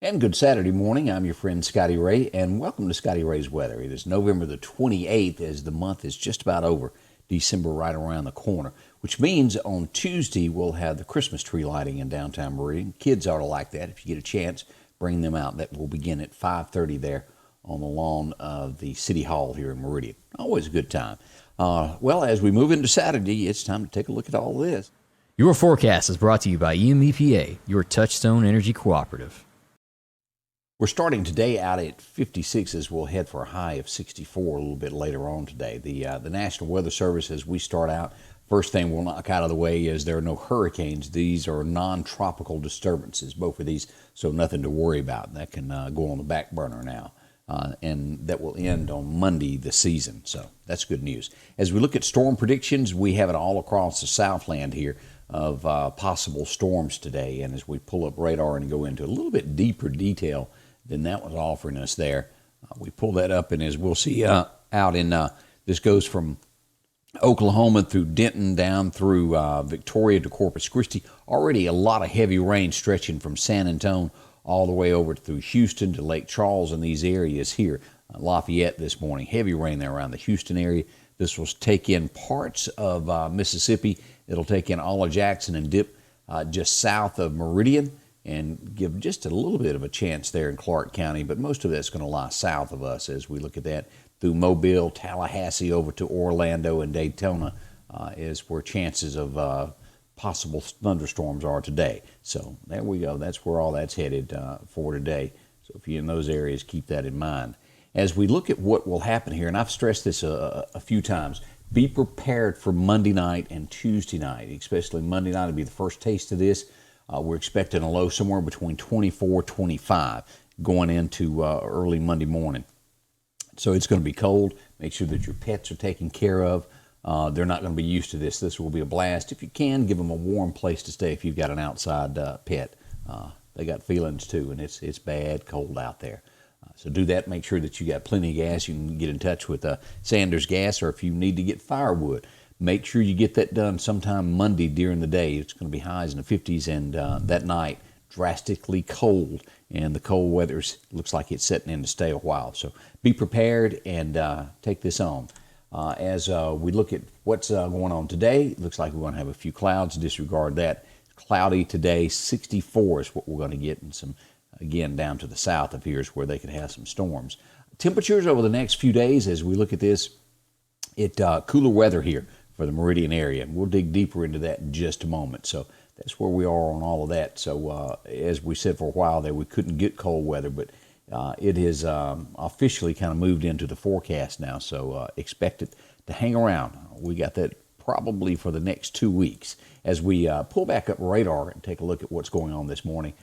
And good Saturday morning. I'm your friend Scotty Ray, and welcome to Scotty Ray's Weather. It is November the 28th, as the month is just about over. December right around the corner, which means on Tuesday we'll have the Christmas tree lighting in downtown Meridian. Kids ought to like that. If you get a chance, bring them out. That will begin at 5:30 there on the lawn of the City Hall here in Meridian. Always a good time. Well, as we move into Saturday, it's time to take a look at all this. Your forecast is brought to you by EMEPA, your Touchstone Energy Cooperative. We're starting today out at 56 as we'll head for a high of 64 a little bit later on today. The National Weather Service, as we start out, first thing we'll knock out of the way is there are no hurricanes. These are non-tropical disturbances, both of these, so nothing to worry about. That can go on the back burner now. And that will end on Monday the season, so that's good news. As we look at storm predictions, we have it all across the Southland here of possible storms today. And as we pull up radar and go into a little bit deeper detail than that was offering us there, we pull that up, and as we'll see out in, this goes from Oklahoma through Denton down through Victoria to Corpus Christi. Already a lot of heavy rain stretching from San Antonio all the way over through Houston to Lake Charles and these areas here. Lafayette this morning, heavy rain there around the Houston area. This will take in parts of Mississippi. It'll take in all of Jackson and dip just south of Meridian and give just a little bit of a chance there in Clark County, but most of that's going to lie south of us as we look at that through Mobile, Tallahassee over to Orlando and Daytona is where chances of possible thunderstorms are today. So there we go. That's where all that's headed for today. So if you're in those areas, keep that in mind. As we look at what will happen here, and I've stressed this a few times, be prepared for Monday night and Tuesday night, especially Monday night will be the first taste of this. We're expecting a low somewhere between 24, 25 going into early Monday morning. So it's going to be cold. Make sure that your pets are taken care of. They're not going to be used to this. This will be a blast. If you can, give them a warm place to stay if you've got an outside pet. They got feelings too, and it's bad cold out there. So do that. Make sure that you got plenty of gas. You can get in touch with Sanders Gas, or if you need to get firewood, make sure you get that done sometime Monday during the day. It's going to be highs in the 50s, and that night drastically cold, and the cold weather looks like it's setting in to stay a while. So be prepared and take this on. As we look at what's going on today, it looks like we're going to have a few clouds. Disregard that. Cloudy today, 64 is what we're going to get, and some, again, down to the south of here is where they could have some storms. Temperatures over the next few days, as we look at this, cooler weather here for the Meridian area, and we'll dig deeper into that in just a moment. So that's where we are on all of that. So as we said for a while there, we couldn't get cold weather, but it has officially kind of moved into the forecast now, so expect it to hang around. We got that probably for the next 2 weeks. As we pull back up radar and take a look at what's going on this morning,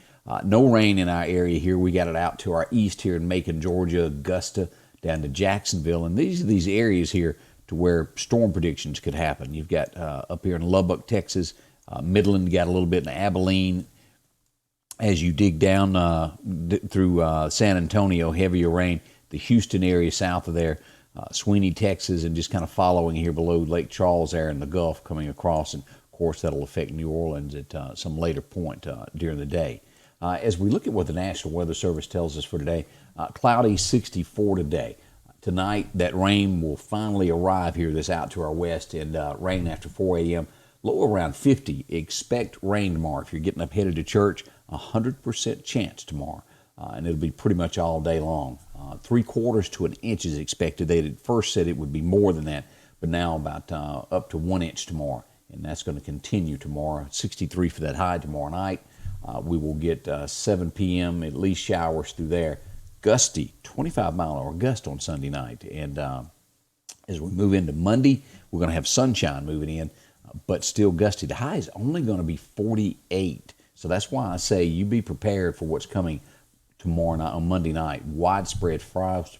no rain in our area here. We got it out to our east here in Macon, Georgia, Augusta, down to Jacksonville, and these are these areas here to where storm predictions could happen. You've got up here in Lubbock, Texas, Midland, got a little bit in Abilene. As you dig down through San Antonio, heavier rain. The Houston area south of there, Sweeney, Texas, and just kind of following here below Lake Charles there in the Gulf coming across. And, of course, that'll affect New Orleans at some later point during the day. As we look at what the National Weather Service tells us for today, cloudy 64 today. Tonight, that rain will finally arrive here this out to our west, and rain after 4 a.m., low around 50. Expect rain tomorrow. If you're getting up headed to church, 100% chance tomorrow, and it'll be pretty much all day long. 3/4 to an inch is expected. They had first said it would be more than that, but now about up to 1 inch tomorrow, and that's going to continue tomorrow. 63 for that high tomorrow night. We will get 7 p.m. at least showers through there. Gusty, 25-mile-an-hour gust on Sunday night, and as we move into Monday, we're going to have sunshine moving in, but still gusty. The high is only going to be 48. So that's why I say you be prepared for what's coming tomorrow night, on Monday night. Widespread frost,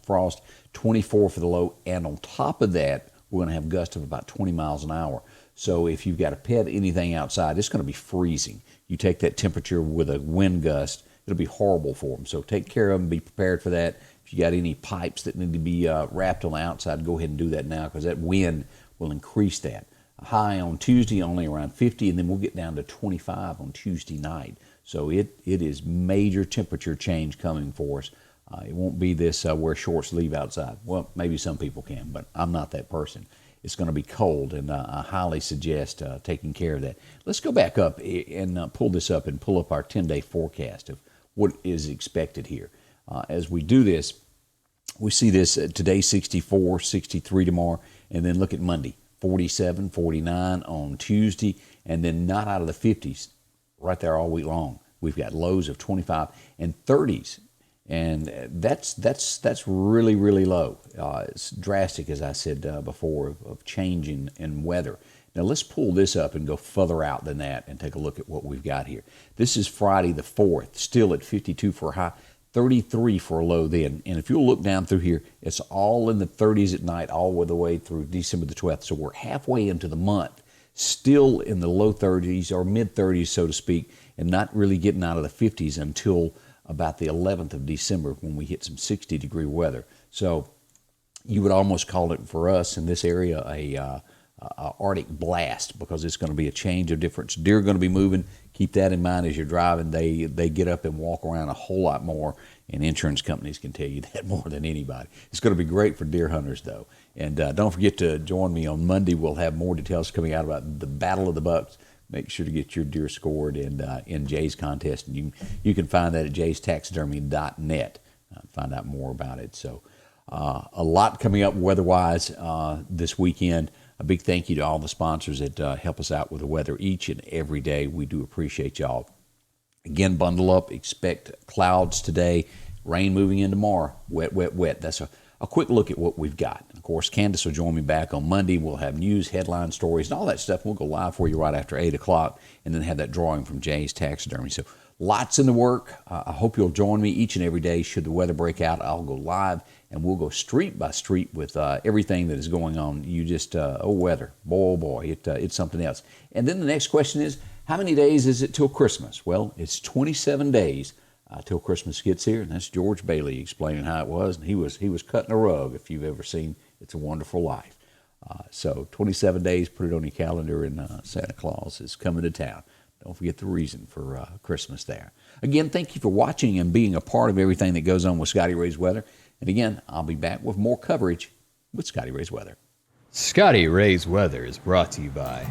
24 for the low, and on top of that, we're going to have gusts of about 20 miles an hour. So if you've got a pet, anything outside, it's going to be freezing. You take that temperature with a wind gust, it'll be horrible for them. So take care of them, be prepared for that. If you got any pipes that need to be wrapped on the outside, go ahead and do that now, because that wind will increase that. High on Tuesday, only around 50, and then we'll get down to 25 on Tuesday night. So it is major temperature change coming for us. It won't be this wear shorts, leave outside. Well, maybe some people can, but I'm not that person. It's going to be cold, and I highly suggest taking care of that. Let's go back up and pull this up and pull up our 10-day forecast of what is expected here. As we do this, we see this today 64, 63 tomorrow, and then look at Monday, 47, 49 on Tuesday, and then not out of the 50s right there all week long. We've got lows of 25 and 30s, and that's really, really low. It's drastic, as I said before, of change in weather. Now let's pull this up and go further out than that and take a look at what we've got here. This is Friday the 4th, still at 52 for a high, 33 for a low then. And if you'll look down through here, it's all in the 30s at night all the way through December the 12th. So we're halfway into the month, still in the low 30s or mid 30s, so to speak, and not really getting out of the 50s until about the 11th of December when we hit some 60-degree weather. So you would almost call it for us in this area a Arctic blast, because it's going to be a change of difference. Deer are going to be moving. Keep that in mind as you're driving. They get up and walk around a whole lot more, and insurance companies can tell you that more than anybody. It's going to be great for deer hunters, though. And don't forget to join me on Monday. We'll have more details coming out about the Battle of the Bucks. Make sure to get your deer scored in Jay's contest. And you can find that at jaystaxidermy.net. Find out more about it. So a lot coming up weather-wise this weekend. A big thank you to all the sponsors that help us out with the weather each and every day. We do appreciate y'all. Again, bundle up. Expect clouds today. Rain moving in tomorrow. Wet, wet, wet. That's a quick look at what we've got. Of course, Candace will join me back on Monday. We'll have news, headline stories, and all that stuff. We'll go live for you right after 8 o'clock and then have that drawing from Jay's Taxidermy. So lots in the work. I hope you'll join me each and every day. Should the weather break out, I'll go live, and we'll go street by street with everything that is going on. You just, weather. Boy, oh boy, it's something else. And then the next question is, how many days is it till Christmas? Well, it's 27 days till Christmas gets here, and that's George Bailey explaining how it was. And he was cutting a rug, if you've ever seen It's a Wonderful Life. So 27 days, put it on your calendar, and Santa Claus is coming to town. Don't forget the reason for Christmas there. Again, thank you for watching and being a part of everything that goes on with Scotty Ray's Weather. And again, I'll be back with more coverage with Scotty Ray's Weather. Scotty Ray's Weather is brought to you by